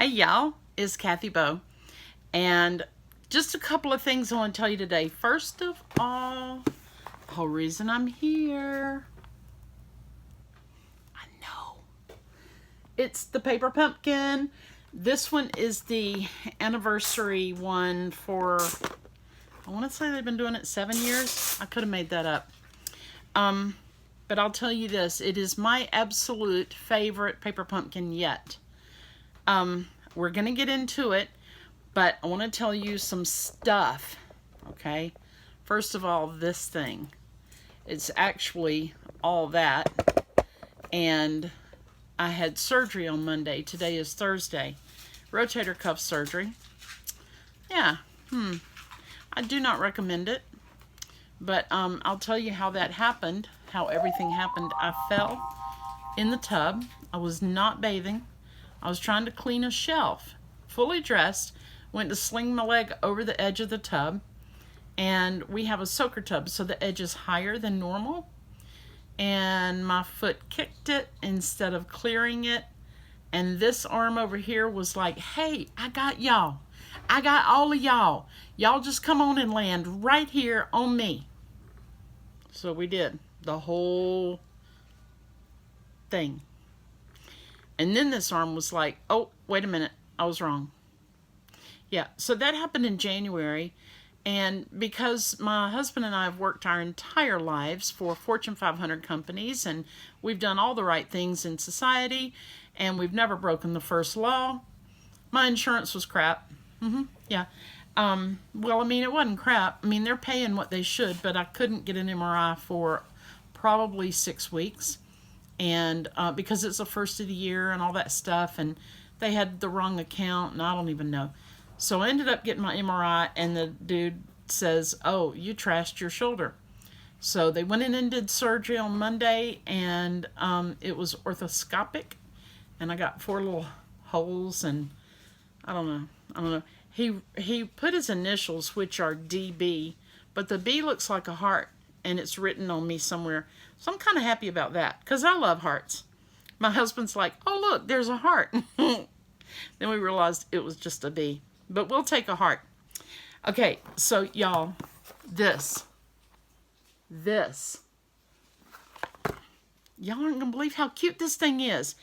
Hey y'all, it's Kathy Bow, and just a couple of things I want to tell you today. First of all, the whole reason I'm here, I know, it's the paper pumpkin. This one is the anniversary one for, I want to say they've been doing it 7 years. I could have made that up. But I'll tell you this, it is my absolute favorite paper pumpkin yet. We're going to get into it, but I want to tell you some stuff, okay? First of all, this thing. It's actually all that, and I had surgery on Monday. Today is Thursday. Rotator cuff surgery. Yeah, I do not recommend it, but I'll tell you how that happened, how everything happened. I fell in the tub. I was not bathing. I was trying to clean a shelf, fully dressed, went to sling my leg over the edge of the tub, and we have a soaker tub, so the edge is higher than normal, and my foot kicked it instead of clearing it, and this arm over here was like, hey, I got y'all. I got all of y'all. Y'all just come on and land right here on me. So we did the whole thing. And then this arm was like, oh, wait a minute, I was wrong. Yeah, so that happened in January. And because my husband and I have worked our entire lives for Fortune 500 companies, and we've done all the right things in society, and we've never broken the first law, my insurance was crap. Yeah. Well, I mean, it wasn't crap. I mean, they're paying what they should, but I couldn't get an MRI for probably 6 weeks. And because it's the first of the year and all that stuff, and they had the wrong account, and I don't even know. So I ended up getting my MRI, and the dude says, oh, you trashed your shoulder. So they went in and did surgery on Monday, and it was orthoscopic, and I got 4 little holes, and I don't know. He put his initials, which are DB, but the B looks like a heart, and it's written on me somewhere. So I'm kind of happy about that, because I love hearts. My husband's like, oh, look, there's a heart. Then we realized it was just a B. But we'll take a heart. Okay, so y'all, this. Y'all aren't going to believe how cute this thing is.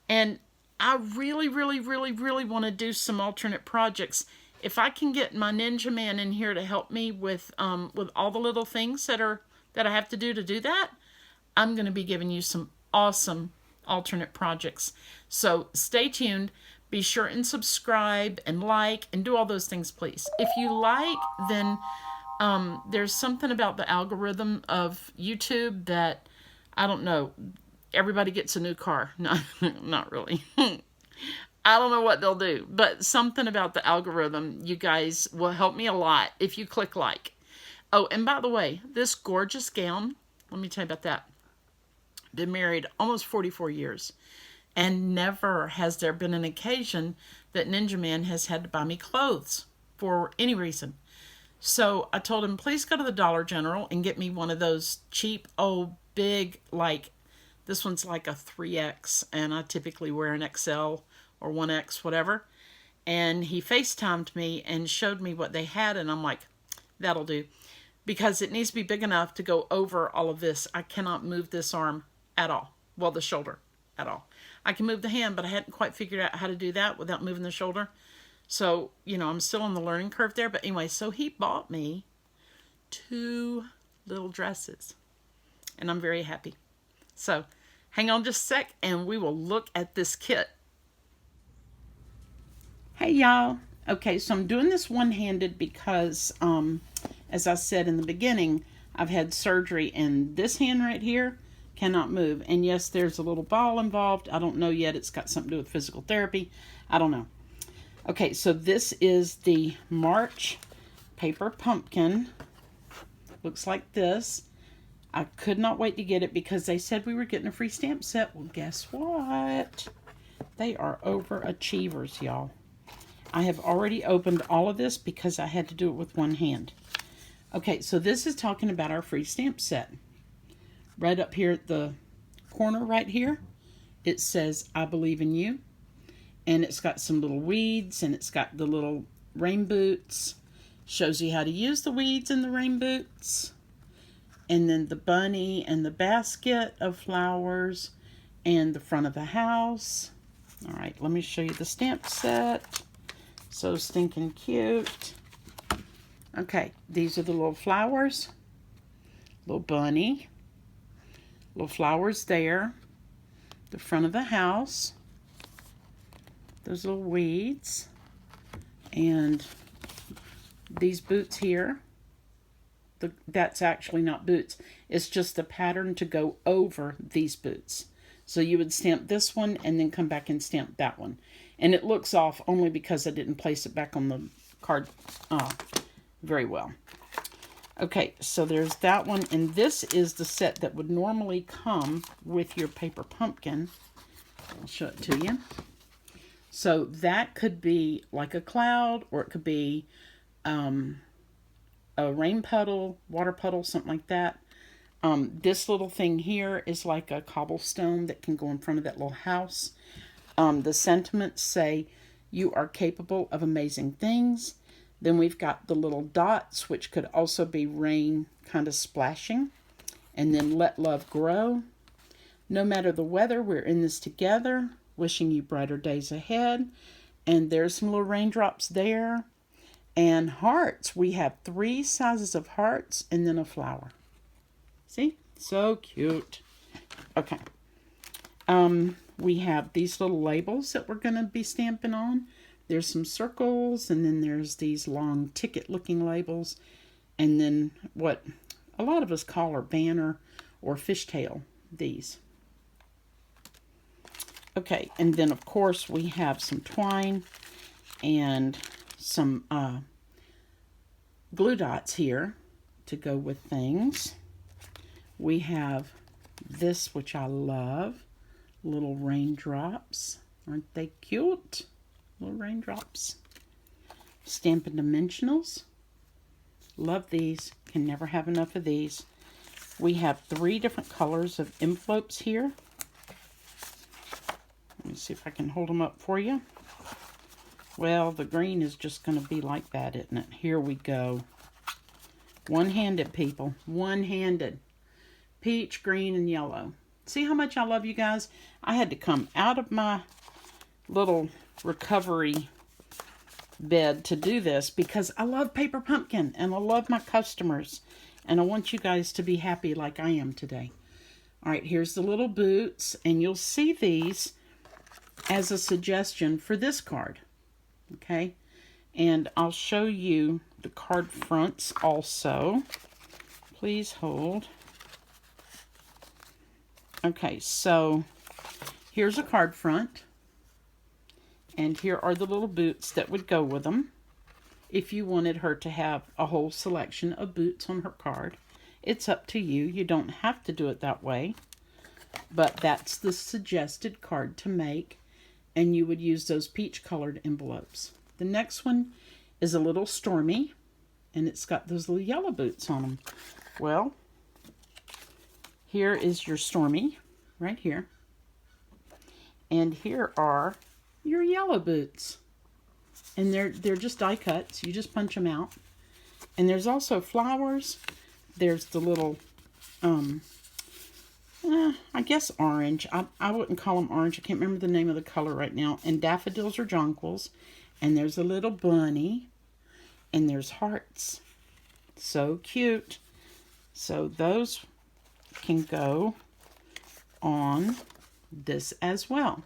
And I really want to do some alternate projects. If I can get my Ninja Man in here to help me with all the little things that I have to do that, I'm going to be giving you some awesome alternate projects. So stay tuned. Be sure and subscribe and like and do all those things, please. If you like, then there's something about the algorithm of YouTube that, I don't know, everybody gets a new car. No, not really. I don't know what they'll do, but something about the algorithm, you guys will help me a lot if you click like. Oh, and by the way, this gorgeous gown, let me tell you about that. Been married almost 44 years, and never has there been an occasion that Ninja Man has had to buy me clothes for any reason. So I told him, please go to the Dollar General and get me one of those cheap, old, big, like, this one's like a 3X, and I typically wear an XL or 1X, whatever. And he FaceTimed me and showed me what they had, and I'm like, that'll do. Because it needs to be big enough to go over all of this. I cannot move this arm at all. Well, the shoulder at all. I can move the hand, but I hadn't quite figured out how to do that without moving the shoulder. So, I'm still on the learning curve there. But anyway, so he bought me 2 little dresses. And I'm very happy. So, hang on just a sec, and we will look at this kit. Hey, y'all. Okay, so I'm doing this one-handed because, as I said in the beginning, I've had surgery, and this hand right here cannot move. And yes, there's a little ball involved. I don't know yet. It's got something to do with physical therapy. I don't know. Okay, so this is the March paper pumpkin. Looks like this. I could not wait to get it because they said we were getting a free stamp set. Well, guess what? They are overachievers, y'all. I have already opened all of this because I had to do it with one hand. Okay, so this is talking about our free stamp set. Right up here at the corner right here, it says, I believe in you. And it's got some little weeds, and it's got the little rain boots. Shows you how to use the weeds and the rain boots. And then the bunny and the basket of flowers and the front of the house. All right, let me show you the stamp set. So stinking cute. Okay, these are the little flowers. Little bunny. Little flowers there. The front of the house. Those little weeds. And these boots here. That's actually not boots. It's just the pattern to go over these boots. So you would stamp this one and then come back and stamp that one. And it looks off only because I didn't place it back on the card very well. Okay, so there's that one. And this is the set that would normally come with your paper pumpkin. I'll show it to you. So that could be like a cloud, or it could be a rain puddle, water puddle, something like that. This little thing here is like a cobblestone that can go in front of that little house. The sentiments say, "You are capable of amazing things." Then we've got the little dots, which could also be rain kind of splashing. And then "Let love grow." No matter the weather, we're in this together. Wishing you brighter days ahead. And there's some little raindrops there. And hearts. We have 3 sizes of hearts and then a flower. See? So cute. Okay. We have these little labels that we're going to be stamping on. There's some circles, and then there's these long ticket-looking labels. And then what a lot of us call our banner or fishtail, these. Okay, and then of course we have some twine and some glue dots here to go with things. We have this, which I love, little raindrops. Aren't they cute? Little raindrops. Stampin' Dimensionals. Love these. Can never have enough of these. We have 3 different colors of envelopes here. Let me see if I can hold them up for you. Well, the green is just going to be like that, isn't it? Here we go. One-handed, people. One-handed. Peach, green, and yellow. See how much I love you guys? I had to come out of my little recovery bed to do this because I love Paper Pumpkin and I love my customers. And I want you guys to be happy like I am today. All right, here's the little boots. And you'll see these as a suggestion for this card. Okay, and I'll show you the card fronts also. Please hold. Okay, so here's a card front, and here are the little boots that would go with them if you wanted her to have a whole selection of boots on her card. It's up to you. You don't have to do it that way, but that's the suggested card to make. And you would use those peach colored envelopes. The next one is a little Stormy, and it's got those little yellow boots on them. Well, here is your Stormy right here. And here are your yellow boots. And they're just die cuts. You just punch them out. And there's also flowers. There's the little I guess orange. I wouldn't call them orange. I can't remember the name of the color right now. And daffodils or jonquils. And there's a little bunny. And there's hearts. So cute. So those can go on this as well.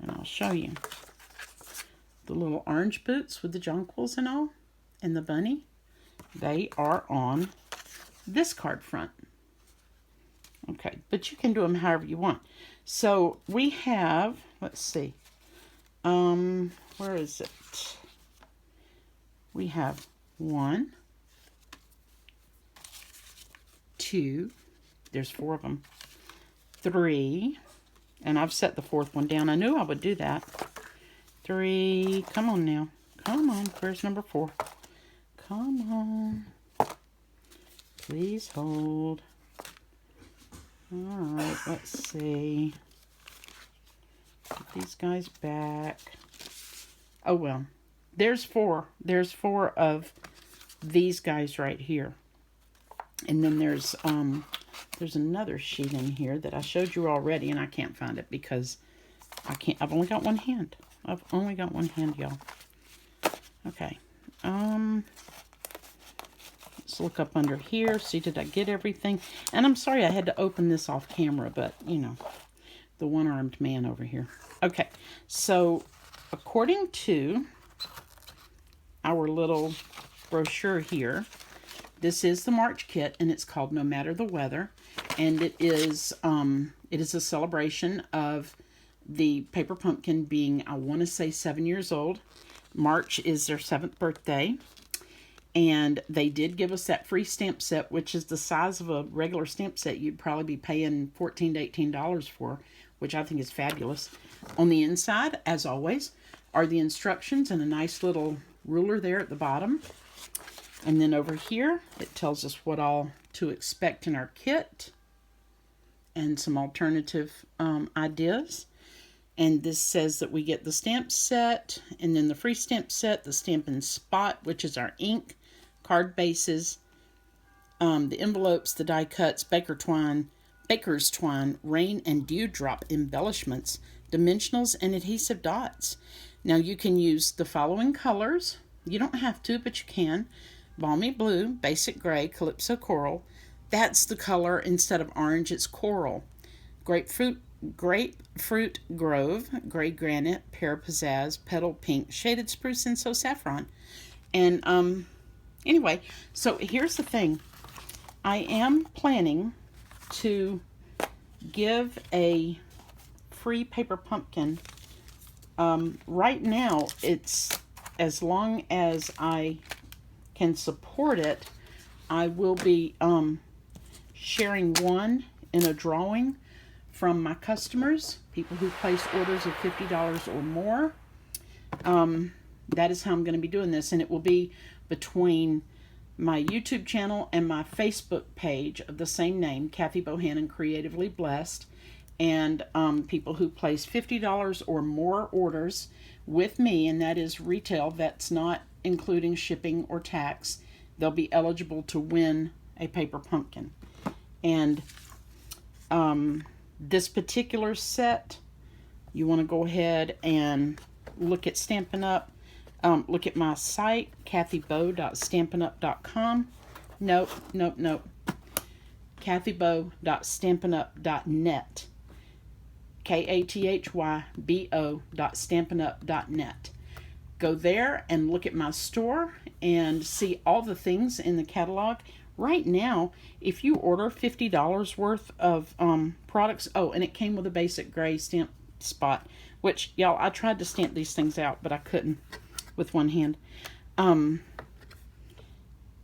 And I'll show you. The little orange boots with the jonquils and all. And the bunny. They are on this card front. Okay, but you can do them however you want. So we have, let's see, where is it? We have 1, 2, there's 4 of them, 3, and I've set the 4th one down. I knew I would do that. 3, come on now, come on, where's number 4? Come on, please hold. All right, let's see. these guys back. Oh, well. There's four. There's four of these guys right here. And then there's another sheet in here that I showed you already, and I can't find it because I've only got one hand. I've only got one hand, y'all. Okay. Let's look up under here. See, did I get everything? And I'm sorry I had to open this off camera, but, you know, the one-armed man over here. Okay, so according to our little brochure here, this is the March kit, and it's called No Matter the Weather, and it is a celebration of the Paper Pumpkin being, I want to say, 7 years old. March is their 7th birthday, and they did give us that free stamp set, which is the size of a regular stamp set you'd probably be paying $14 to $18 for, which I think is fabulous. On the inside, as always, are the instructions and a nice little ruler there at the bottom. And then over here, it tells us what all to expect in our kit and some alternative ideas. And this says that we get the stamp set, and then the free stamp set, the Stampin' Spot, which is our ink, card bases, the envelopes, the die cuts, baker's twine, rain and dewdrop embellishments, dimensionals, and adhesive dots. Now you can use the following colors. You don't have to, but you can. Balmy blue, basic gray, calypso coral. That's the color. Instead of orange, it's coral. Grapefruit grove, gray granite, pear pizzazz, petal pink, shaded spruce, and so saffron. And anyway, so here's the thing. I am planning to give a free paper pumpkin. Right now, it's as long as I can support it, I will be sharing one in a drawing from my customers, people who place orders of $50 or more. That is how I'm going to be doing this, and it will be between my YouTube channel and my Facebook page of the same name, Kathy Bohannon Creatively Blessed, and people who place $50 or more orders with me, and that is retail, that's not including shipping or tax. They'll be eligible to win a paper pumpkin. And this particular set, you want to go ahead and look at Stampin' Up. Look at my site, kathybo.stampinup.com. Nope. kathybo.stampinup.net. kathybo.stampinup.net. Go there and look at my store and see all the things in the catalog. Right now, if you order $50 worth of products, oh, and it came with a basic gray stamp spot, which, y'all, I tried to stamp these things out, but I couldn't with one hand.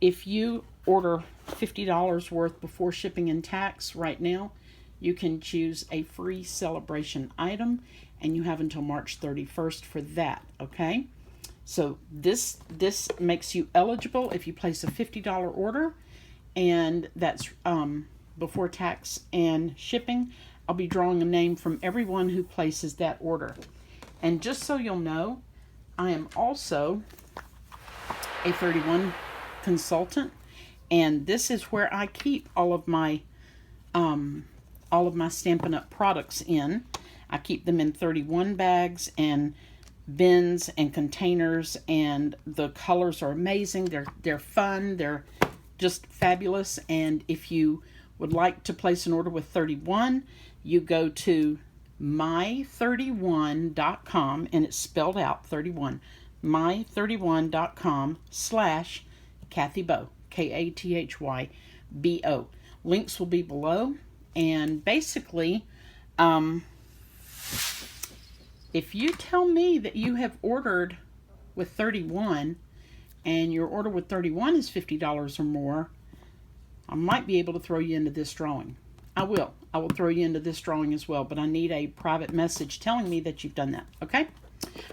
If you order $50 worth before shipping and tax right now, you can choose a free celebration item, and you have until March 31st for that, okay? So this makes you eligible if you place a $50 order, and that's before tax and shipping. I'll be drawing a name from everyone who places that order. And just so you'll know, I am also a 31 consultant, and this is where I keep all of my Stampin' Up! Products in. I keep them in 31 bags and bins and containers, and the colors are amazing. They're fun. They're just fabulous. And if you would like to place an order with 31, you go to my31.com, and it's spelled out 31, my31.com/KathyBo, KathyBo. Links will be below, and basically, if you tell me that you have ordered with 31 and your order with 31 is $50 or more, I might be able to throw you into this drawing. I will throw you into this drawing as well, but I need a private message telling me that you've done that, okay?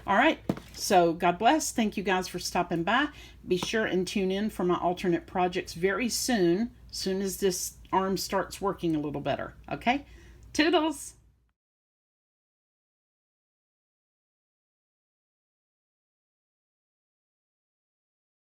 All right, so God bless. Thank you guys for stopping by. Be sure and tune in for my alternate projects very soon as this arm starts working a little better, okay? Toodles!